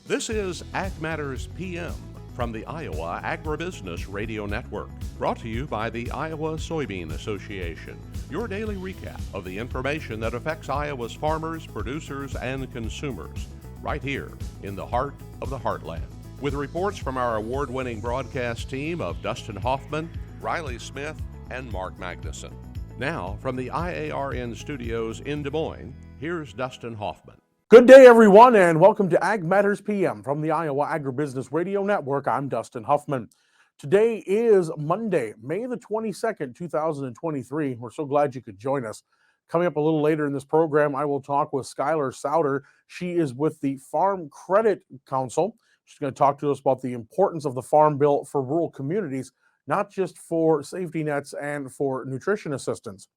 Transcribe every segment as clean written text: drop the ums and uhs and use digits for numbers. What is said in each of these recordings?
This is Ag Matters PM from the Iowa Agribusiness Radio Network, brought to you by the Iowa Soybean Association, your daily recap of the information that affects Iowa's farmers, producers, and consumers, right here in the heart of the heartland. With reports from our award-winning broadcast team of Dustin Hoffman, Riley Smith, and Mark Magnuson. Now, from the IARN studios in Des Moines, here's Dustin Hoffman. Good day, everyone, and welcome to Ag Matters PM from the Iowa Agribusiness Radio Network. I'm Dustin Hoffman. Today is Monday, May the 22nd, 2023. We're so glad you could join us. Coming up a little later in this program, I will talk with Skylar Sowder. She is with the Farm Credit Council. She's going to talk to us about the importance of the Farm Bill for rural communities, not just for safety nets and for nutrition assistance.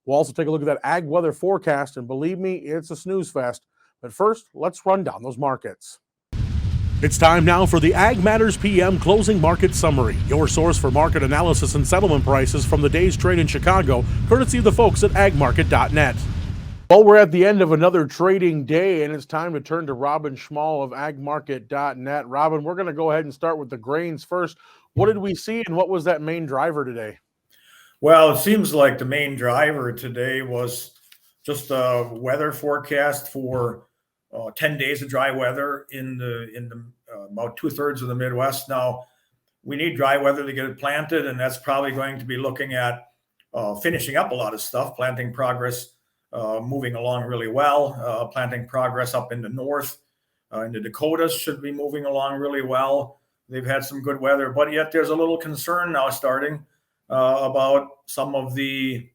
We'll also take a look at that ag weather forecast, and believe me, it's a snooze fest. But first, let's run down those markets. It's time now for the Ag Matters PM Closing Market Summary, your source for market analysis and settlement prices from the day's trade in Chicago, courtesy of the folks at agmarket.net. Well, we're at the end of another trading day, and it's time to turn to Robin Schmahl of agmarket.net. Robin, we're going to go ahead and start with the grains first. What did we see, and what was that main driver today? Well, it seems like the main driver today was just a weather forecast for 10 days of dry weather in the about 2/3 of the Midwest. Now, we need dry weather to get it planted, and that's probably going to be looking at finishing up a lot of stuff. Planting progress moving along really well. Planting progress up in the north, in the Dakotas should be moving along really well. They've had some good weather, but yet there's a little concern now starting about some of the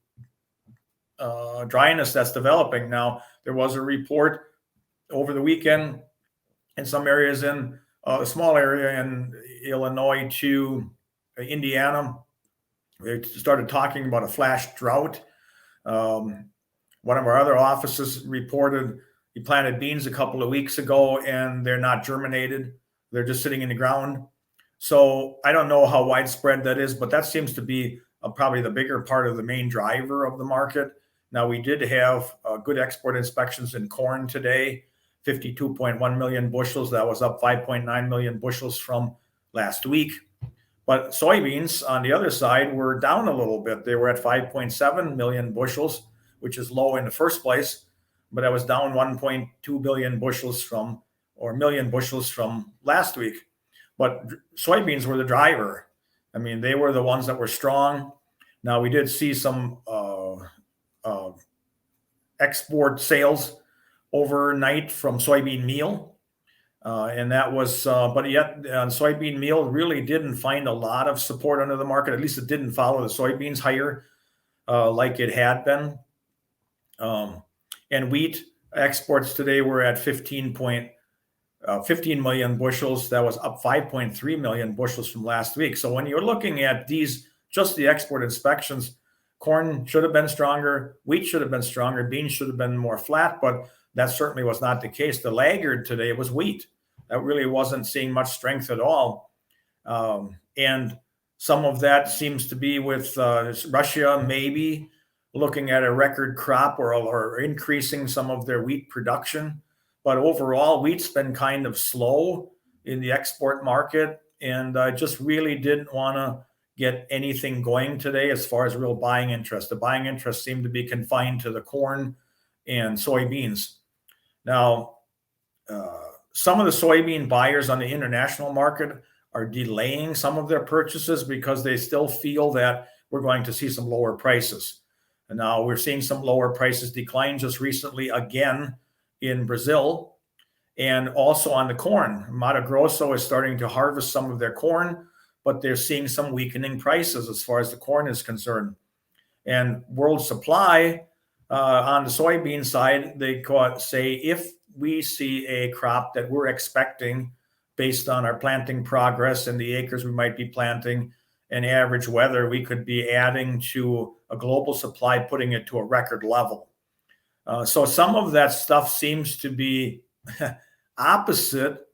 dryness that's developing. Now, there was a report over the weekend in some areas in a small area in Illinois to Indiana. They started talking about a flash drought. One of our other offices reported he planted beans a couple of weeks ago and they're not germinated. They're just sitting in the ground. So I don't know how widespread that is, but that seems to be probably the bigger part of the main driver of the market. Now, we did have good export inspections in corn today, 52.1 million bushels. That was up 5.9 million bushels from last week. But soybeans on the other side were down a little bit. They were at 5.7 million bushels, which is low in the first place, but that was down 1.2 billion bushels from, or million bushels from last week. But soybeans were the driver. I mean, they were the ones that were strong. Now, we did see some export sales overnight from soybean meal. And that was, but yet soybean meal really didn't find a lot of support under the market. At least it didn't follow the soybeans higher like it had been. And wheat exports today were at 15 million bushels. That was up 5.3 million bushels from last week. So when you're looking at these, just the export inspections, corn should have been stronger, wheat should have been stronger, beans should have been more flat, but that certainly was not the case. The laggard today was wheat. That really wasn't seeing much strength at all. And some of that seems to be with Russia maybe looking at a record crop or increasing some of their wheat production. But overall, wheat's been kind of slow in the export market, and I just really didn't want to get anything going today as far as real buying interest. The buying interest seemed to be confined to the corn and soybeans. Now, some of the soybean buyers on the international market are delaying some of their purchases because they still feel that we're going to see some lower prices. And now we're seeing some lower prices decline just recently again in Brazil, and also on the corn. Mato Grosso is starting to harvest some of their corn, but they're seeing some weakening prices as far as the corn is concerned. And world supply on the soybean side, they say if we see a crop that we're expecting based on our planting progress and the acres we might be planting and average weather, we could be adding to a global supply, putting it to a record level. So some of that stuff seems to be opposite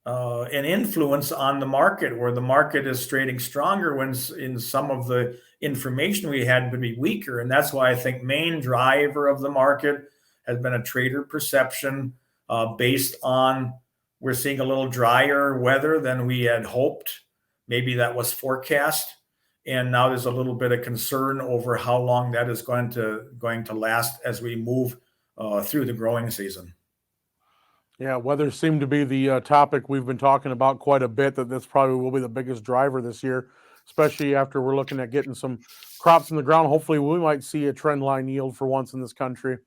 an influence on the market, where the market is trading stronger when in some of the information we had would be weaker. And that's why I think main driver of the market has been a trader perception based on we're seeing a little drier weather than we had hoped. Maybe that was forecast. And now there's a little bit of concern over how long that is going to last as we move through the growing season. Yeah, weather seemed to be the topic we've been talking about quite a bit, that this probably will be the biggest driver this year, especially after we're looking at getting some crops in the ground. Hopefully we might see a trend line yield for once in this country.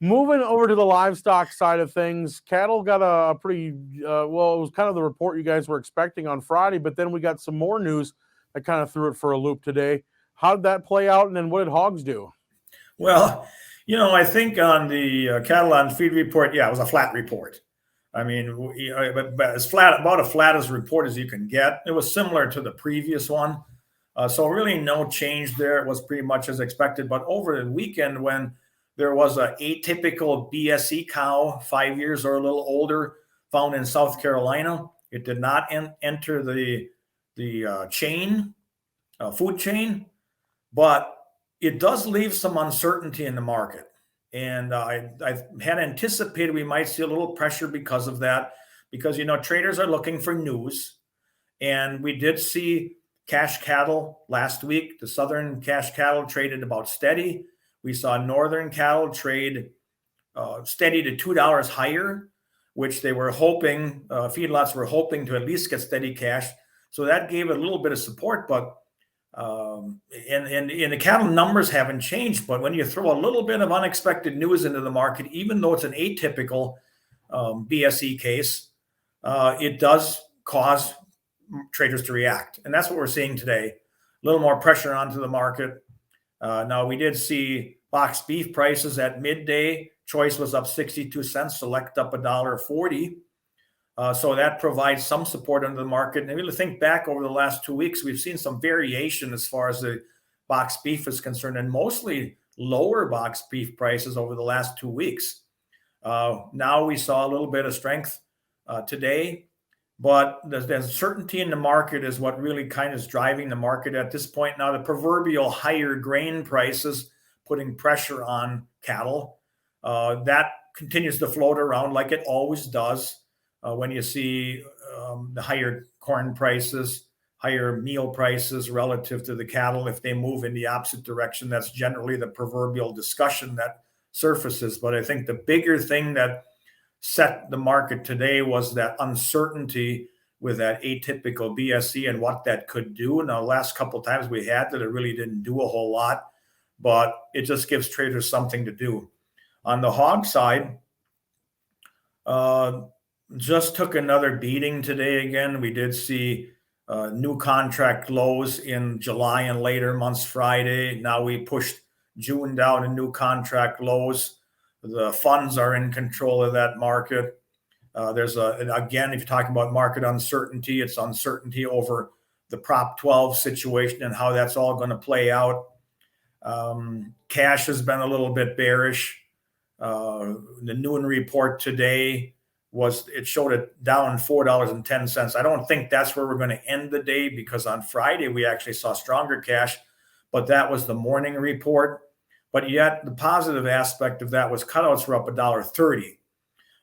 Moving over to the livestock side of things, cattle got a pretty, well, it was kind of the report you guys were expecting on Friday, but then we got some more news that kind of threw it for a loop today. How did that play out, and then what did hogs do? Well, I think on the cattle on feed report, yeah, it was a flat report. I mean, but as flat, about as flat as report as you can get. It was similar to the previous one. So really no change there. It was pretty much as expected. But over the weekend, when there was an atypical BSE cow, 5 years or a little older, found in South Carolina, it did not enter the food chain, but it does leave some uncertainty in the market. And I had anticipated we might see a little pressure because of that, because, traders are looking for news. And we did see cash cattle last week. The southern cash cattle traded about steady. We saw northern cattle trade steady to $2 higher, which they were hoping, feedlots were hoping to at least get steady cash. So that gave it a little bit of support, but and the cattle numbers haven't changed. But when you throw a little bit of unexpected news into the market, even though it's an atypical BSE case, it does cause traders to react. And that's what we're seeing today. A little more pressure onto the market. Now, we did see box beef prices at midday. Choice was up 62 cents, select up $1.40. So that provides some support under the market. And really think back over the last 2 weeks, we've seen some variation as far as the box beef is concerned, and mostly lower box beef prices over the last 2 weeks. Now we saw a little bit of strength today, but the uncertainty in the market is what really kind of is driving the market at this point. Now, the proverbial higher grain prices putting pressure on cattle, that continues to float around like it always does. When you see the higher corn prices, higher meal prices relative to the cattle, if they move in the opposite direction, that's generally the proverbial discussion that surfaces. But I think the bigger thing that set the market today was that uncertainty with that atypical BSE and what that could do. Now, the last couple of times we had that, it really didn't do a whole lot, but it just gives traders something to do. On the hog side, just took another beating today again. We did see new contract lows in July and later months Friday. Now we pushed June down to new contract lows. The funds are in control of that market. Again, if you're talking about market uncertainty, it's uncertainty over the Prop 12 situation and how that's all going to play out. Cash has been a little bit bearish. The noon report today it showed it down $4.10. I don't think that's where we're going to end the day, because on Friday we actually saw stronger cash, but that was the morning report. But yet the positive aspect of that was cutouts were up $1.30.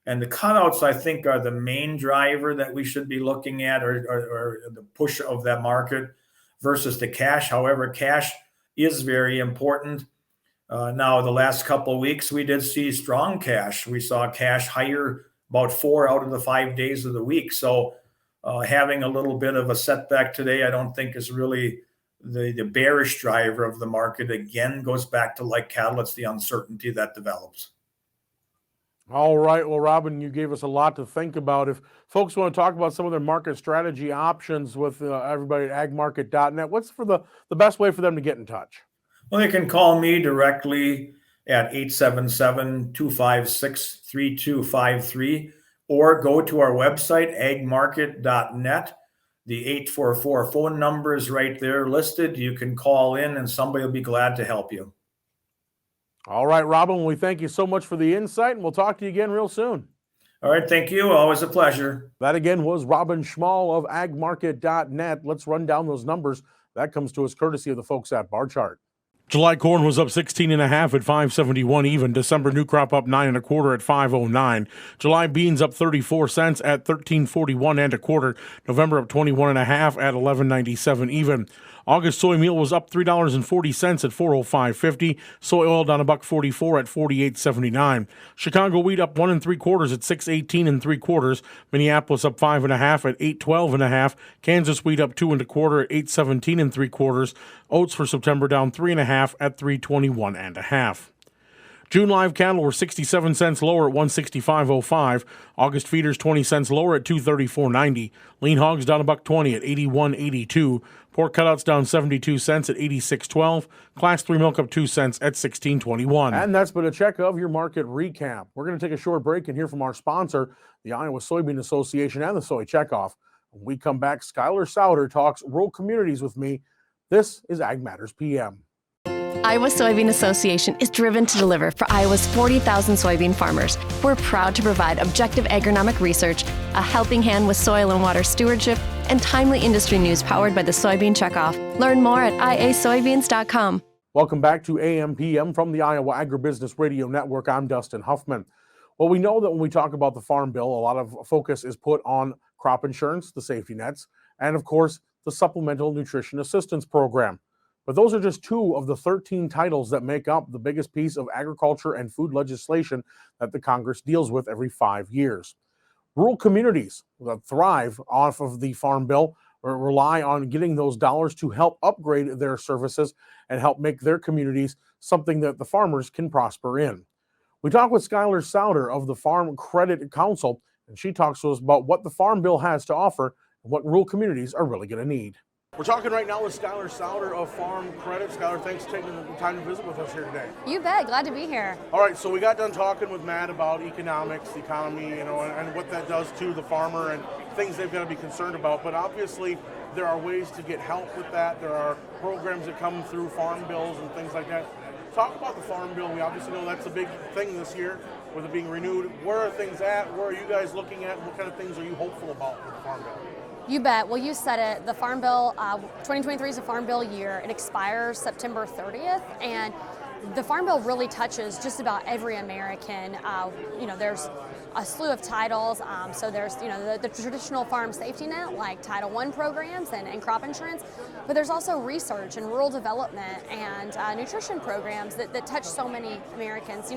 And the cutouts, I think, are the main driver that we should be looking at, or the push of that market versus the cash. However, cash is very important. Now, the last couple of weeks, we did see strong cash. We saw cash higher about 4 out of the 5 days of the week. So having a little bit of a setback today, I don't think is really the bearish driver of the market. Again, goes back to, like cattle, it's the uncertainty that develops. All right. Well, Robin, you gave us a lot to think about. If folks want to talk about some of their market strategy options with everybody at agmarket.net, what's the best way for them to get in touch? Well, they can call me directly at 877-256-3253, or go to our website, agmarket.net. The 844 phone number is right there listed. You can call in and somebody will be glad to help you. All right, Robin, we thank you so much for the insight, and we'll talk to you again real soon. All right, thank you. Always a pleasure. That again was Robin Schmahl of agmarket.net. Let's run down those numbers. That comes to us courtesy of the folks at Bar Chart. July corn was up 16.5 at 5.71 even. December new crop up 9 1/4 at 5.09. July beans up 34 cents at 13.41 1/4. November up 21.5 at 11.97 even. August soy meal was up $3.40 at 4.0550. Soy oil down $1.44 at 48.79. Chicago wheat up 1 3/4 at 6.18 3/4. Minneapolis up 5.5 at 8.12 1/2. Kansas wheat up 2 1/4 at 8.17 3/4. Oats for September down 3.5 at 3.21 1/2. June live cattle were 67 cents lower at 165.05. August feeders 20 cents lower at 234.90. Lean hogs down $1.20 at 81.82. Pork cutouts down 72 cents at 86.12. Class 3 milk up 2 cents at 16.21. And that's been a check of your market recap. We're going to take a short break and hear from our sponsor, the Iowa Soybean Association and the Soy Checkoff. When we come back, Skylar Sowder talks rural communities with me. This is Ag Matters PM. Iowa Soybean Association is driven to deliver for Iowa's 40,000 soybean farmers. We're proud to provide objective agronomic research, a helping hand with soil and water stewardship, and timely industry news powered by the Soybean Checkoff. Learn more at iasoybeans.com. Welcome back to AMPM from the Iowa Agribusiness Radio Network. I'm Dustin Huffman. Well, we know that when we talk about the Farm Bill, a lot of focus is put on crop insurance, the safety nets, and of course, the Supplemental Nutrition Assistance Program. But those are just 2 of the 13 titles that make up the biggest piece of agriculture and food legislation that the Congress deals with every 5 years. Rural communities that thrive off of the Farm Bill or rely on getting those dollars to help upgrade their services and help make their communities something that the farmers can prosper in. We talk with Skylar Sowder of the Farm Credit Council, and she talks to us about what the Farm Bill has to offer and what rural communities are really going to need. We're talking right now with Skylar Sowder of Farm Credit. Skylar, thanks for taking the time to visit with us here today. You bet. Glad to be here. All right, so we got done talking with Matt about economics, the economy, and what that does to the farmer and things they've got to be concerned about. But obviously, there are ways to get help with that. There are programs that come through farm bills and things like that. Talk about the Farm Bill. We obviously know that's a big thing this year with it being renewed. Where are things at? Where are you guys looking at? What kind of things are you hopeful about with the Farm Bill? You bet. Well, you said it. The Farm Bill, 2023 is a Farm Bill year. It expires September 30th, and the Farm Bill really touches just about every American. There's a slew of titles. So there's, the traditional farm safety net, like Title I programs and crop insurance, but there's also research and rural development and nutrition programs that touch so many Americans.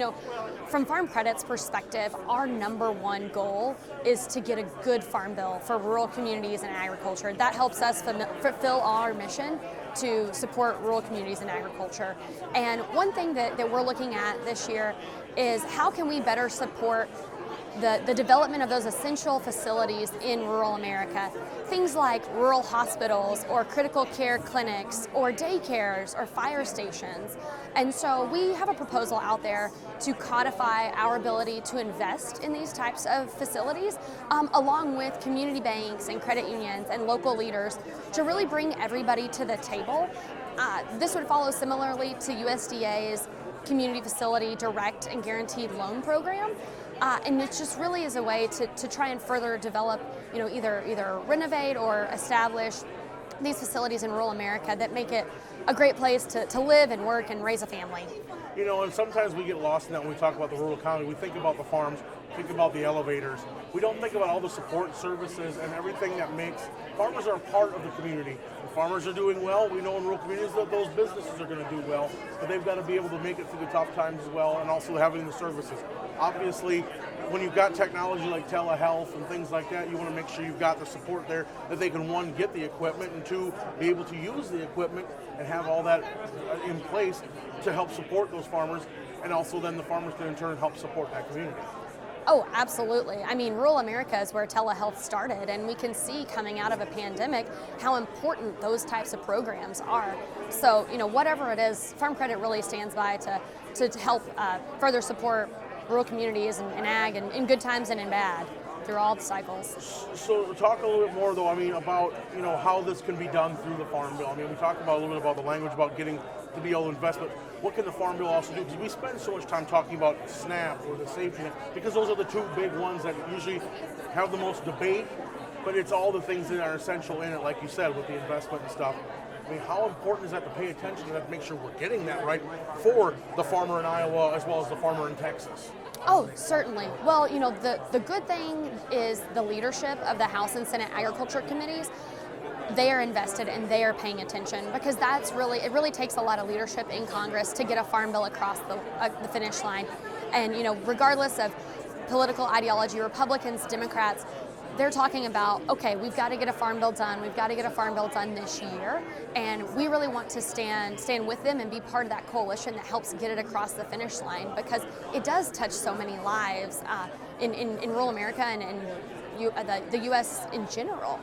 From Farm Credit's perspective, our number one goal is to get a good Farm Bill for rural communities and agriculture. That helps us fulfill our mission to support rural communities and agriculture. And one thing that we're looking at this year is how can we better support the development of those essential facilities in rural America. Things like rural hospitals or critical care clinics or daycares or fire stations. And so we have a proposal out there to codify our ability to invest in these types of facilities, along with community banks and credit unions and local leaders to really bring everybody to the table. This would follow similarly to USDA's Community Facility Direct and Guaranteed Loan Program. And it just really is a way to try and further develop, either renovate or establish these facilities in rural America that make it a great place to live and work and raise a family. And sometimes we get lost in that when we talk about the rural economy. We think about the farms, think about the elevators. We don't think about all the support services and everything that makes farmers are a part of the community. When farmers are doing well, we know in rural communities that those businesses are going to do well, but they've got to be able to make it through the tough times as well, and also having the services. Obviously, when you've got technology like telehealth and things like that, you want to make sure you've got the support there that they can, 1, get the equipment, and 2, be able to use the equipment and have all that in place to help support those farmers, and also then the farmers can in turn help support that community. Oh, absolutely. I mean, rural America is where telehealth started, and we can see coming out of a pandemic how important those types of programs are. So, whatever it is, Farm Credit really stands by to help further support rural communities and ag and in good times and in bad through all the cycles. So talk a little bit more though, about, how this can be done through the Farm Bill. We talked about a little bit about the language about getting to be able to invest, but what can the Farm Bill also do? Because we spend so much time talking about SNAP or the safety net, because those are the 2 big ones that usually have the most debate, but it's all the things that are essential in it, like you said, with the investment and stuff. I mean, how important is that to pay attention to that, to make sure we're getting that right for the farmer in Iowa as well as the farmer in Texas? Oh, certainly. Well, the good thing is the leadership of the House and Senate Agriculture Committees, they are invested and they are paying attention, because it really takes a lot of leadership in Congress to get a farm bill across the finish line. And, regardless of political ideology, Republicans, Democrats, they're talking about, okay, we've got to get a farm bill done. We've got to get a farm bill done this year. And we really want to stand with them and be part of that coalition that helps get it across the finish line, because it does touch so many lives in rural America and in the U.S. in general.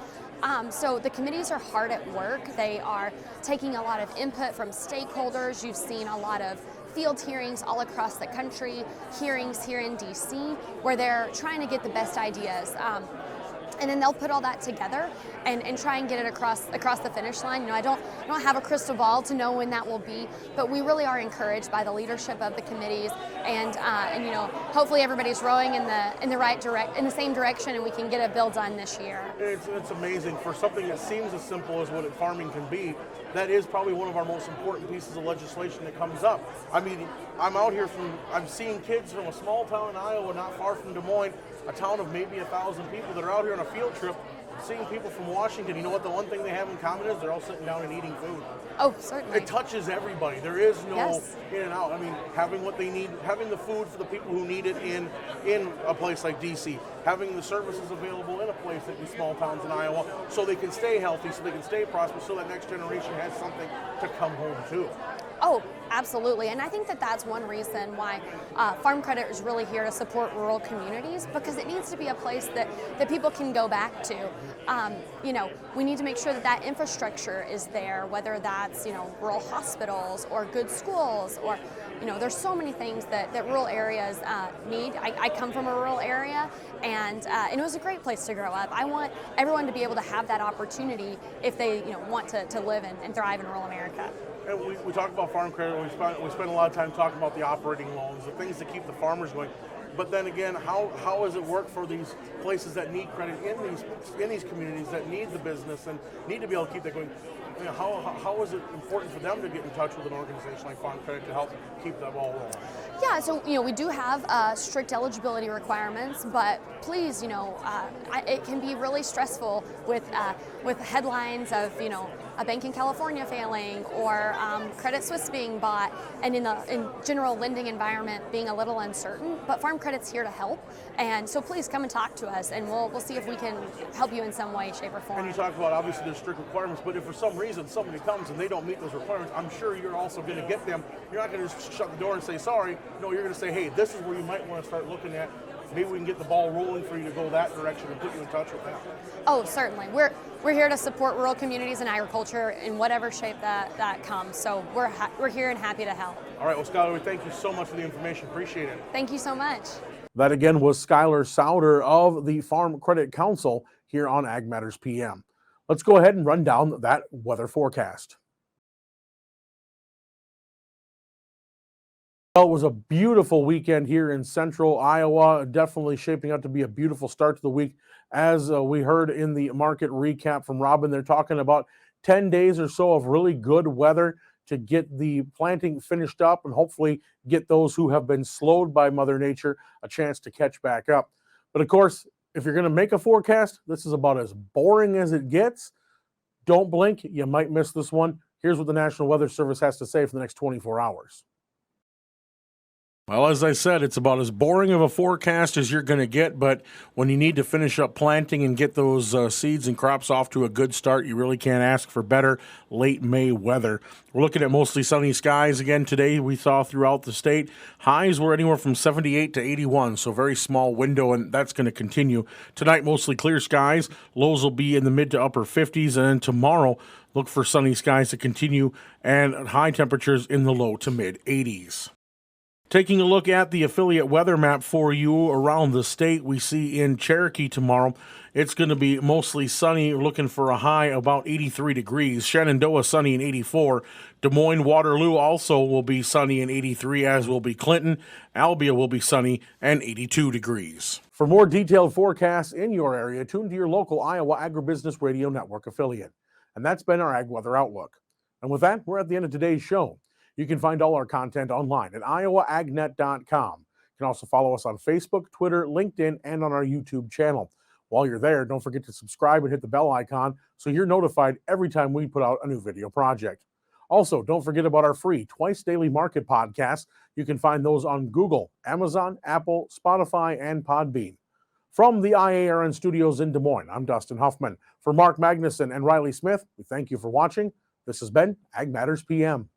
So the committees are hard at work. They are taking a lot of input from stakeholders. You've seen a lot of field hearings all across the country, hearings here in D.C., where they're trying to get the best ideas. And then they'll put all that together and try and get it across the finish line. I don't have a crystal ball to know when that will be, but we really are encouraged by the leadership of the committees, and hopefully everybody's rowing in the same direction, and we can get a bill done this year. It's amazing for something that seems as simple as what farming can be. That is probably one of our most important pieces of legislation that comes up. I mean, I'm seeing kids from a small town in Iowa, not far from Des Moines, a town of maybe 1,000 people that are out here on a field trip, seeing people from Washington. You know what the one thing they have in common is? They're all sitting down and eating food. Oh, certainly. It touches everybody. There is no Yes. in and out. I mean, having what they need, having the food for the people who need it in a place like D.C., having the services available in a place like these small towns in Iowa, so they can stay healthy, so they can stay prosperous, so that next generation has something to come home to. Oh, absolutely. And I think that's one reason why Farm Credit is really here to support rural communities, because it needs to be a place that people can go back to. We need to make sure that infrastructure is there, whether that's, rural hospitals or good schools, or, there's so many things that rural areas need. I come from a rural area, and it was a great place to grow up. I want everyone to be able to have that opportunity if they, want to live and thrive in rural America. And we talk about farm credit. We spend a lot of time talking about the operating loans, the things that keep the farmers going. But then again, how does it work for these places that need credit in these communities that need the business and need to be able to keep that going? How is it important for them to get in touch with an organization like Farm Credit to help keep that ball rolling? Yeah, so we do have strict eligibility requirements, but please, it can be really stressful with headlines of a bank in California failing, or Credit Suisse being bought, and in general lending environment being a little uncertain. But Farm Credit's here to help, and so please come and talk to us, and we'll see if we can help you in some way, shape, or form. And you talk about, obviously there's strict requirements, but if for some reason somebody comes and they don't meet those requirements, I'm sure you're also going to get them. You're not going to just shut the door and say sorry. No, you're going to say, hey, this is where you might want to start looking at. Maybe we can get the ball rolling for you to go that direction and put you in touch with them. Oh, certainly. We're here to support rural communities and agriculture in whatever shape that comes. So we're here and happy to help. All right, well, Skylar, we thank you so much for the information. Appreciate it. Thank you so much. That again was Skylar Sowder of the Farm Credit Council here on Ag Matters PM. Let's go ahead and run down that weather forecast. Well, it was a beautiful weekend here in central Iowa. Definitely shaping up to be a beautiful start to the week. As we heard in the market recap from Robin, they're talking about 10 days or so of really good weather to get the planting finished up and hopefully get those who have been slowed by Mother Nature a chance to catch back up. But of course, if you're going to make a forecast, this is about as boring as it gets. Don't blink. You might miss this one. Here's what the National Weather Service has to say for the next 24 hours. Well, as I said, it's about as boring of a forecast as you're going to get, but when you need to finish up planting and get those seeds and crops off to a good start, you really can't ask for better late May weather. We're looking at mostly sunny skies again today. We saw throughout the state. Highs were anywhere from 78 to 81, so very small window, and that's going to continue. Tonight, mostly clear skies. Lows will be in the mid to upper 50s, and then tomorrow, look for sunny skies to continue and high temperatures in the low to mid 80s. Taking a look at the affiliate weather map for you around the state, we see in Cherokee tomorrow, it's going to be mostly sunny, looking for a high about 83 degrees. Shenandoah sunny and 84. Des Moines, Waterloo also will be sunny and 83, as will be Clinton. Albia will be sunny and 82 degrees. For more detailed forecasts in your area, tune to your local Iowa Agribusiness Radio Network affiliate. And that's been our Ag Weather Outlook. And with that, we're at the end of today's show. You can find all our content online at iowaagnet.com. You can also follow us on Facebook, Twitter, LinkedIn, and on our YouTube channel. While you're there, don't forget to subscribe and hit the bell icon so you're notified every time we put out a new video project. Also, don't forget about our free Twice Daily Market podcasts. You can find those on Google, Amazon, Apple, Spotify, and Podbean. From the IARN studios in Des Moines, I'm Dustin Huffman. For Mark Magnuson and Riley Smith, we thank you for watching. This has been Ag Matters PM.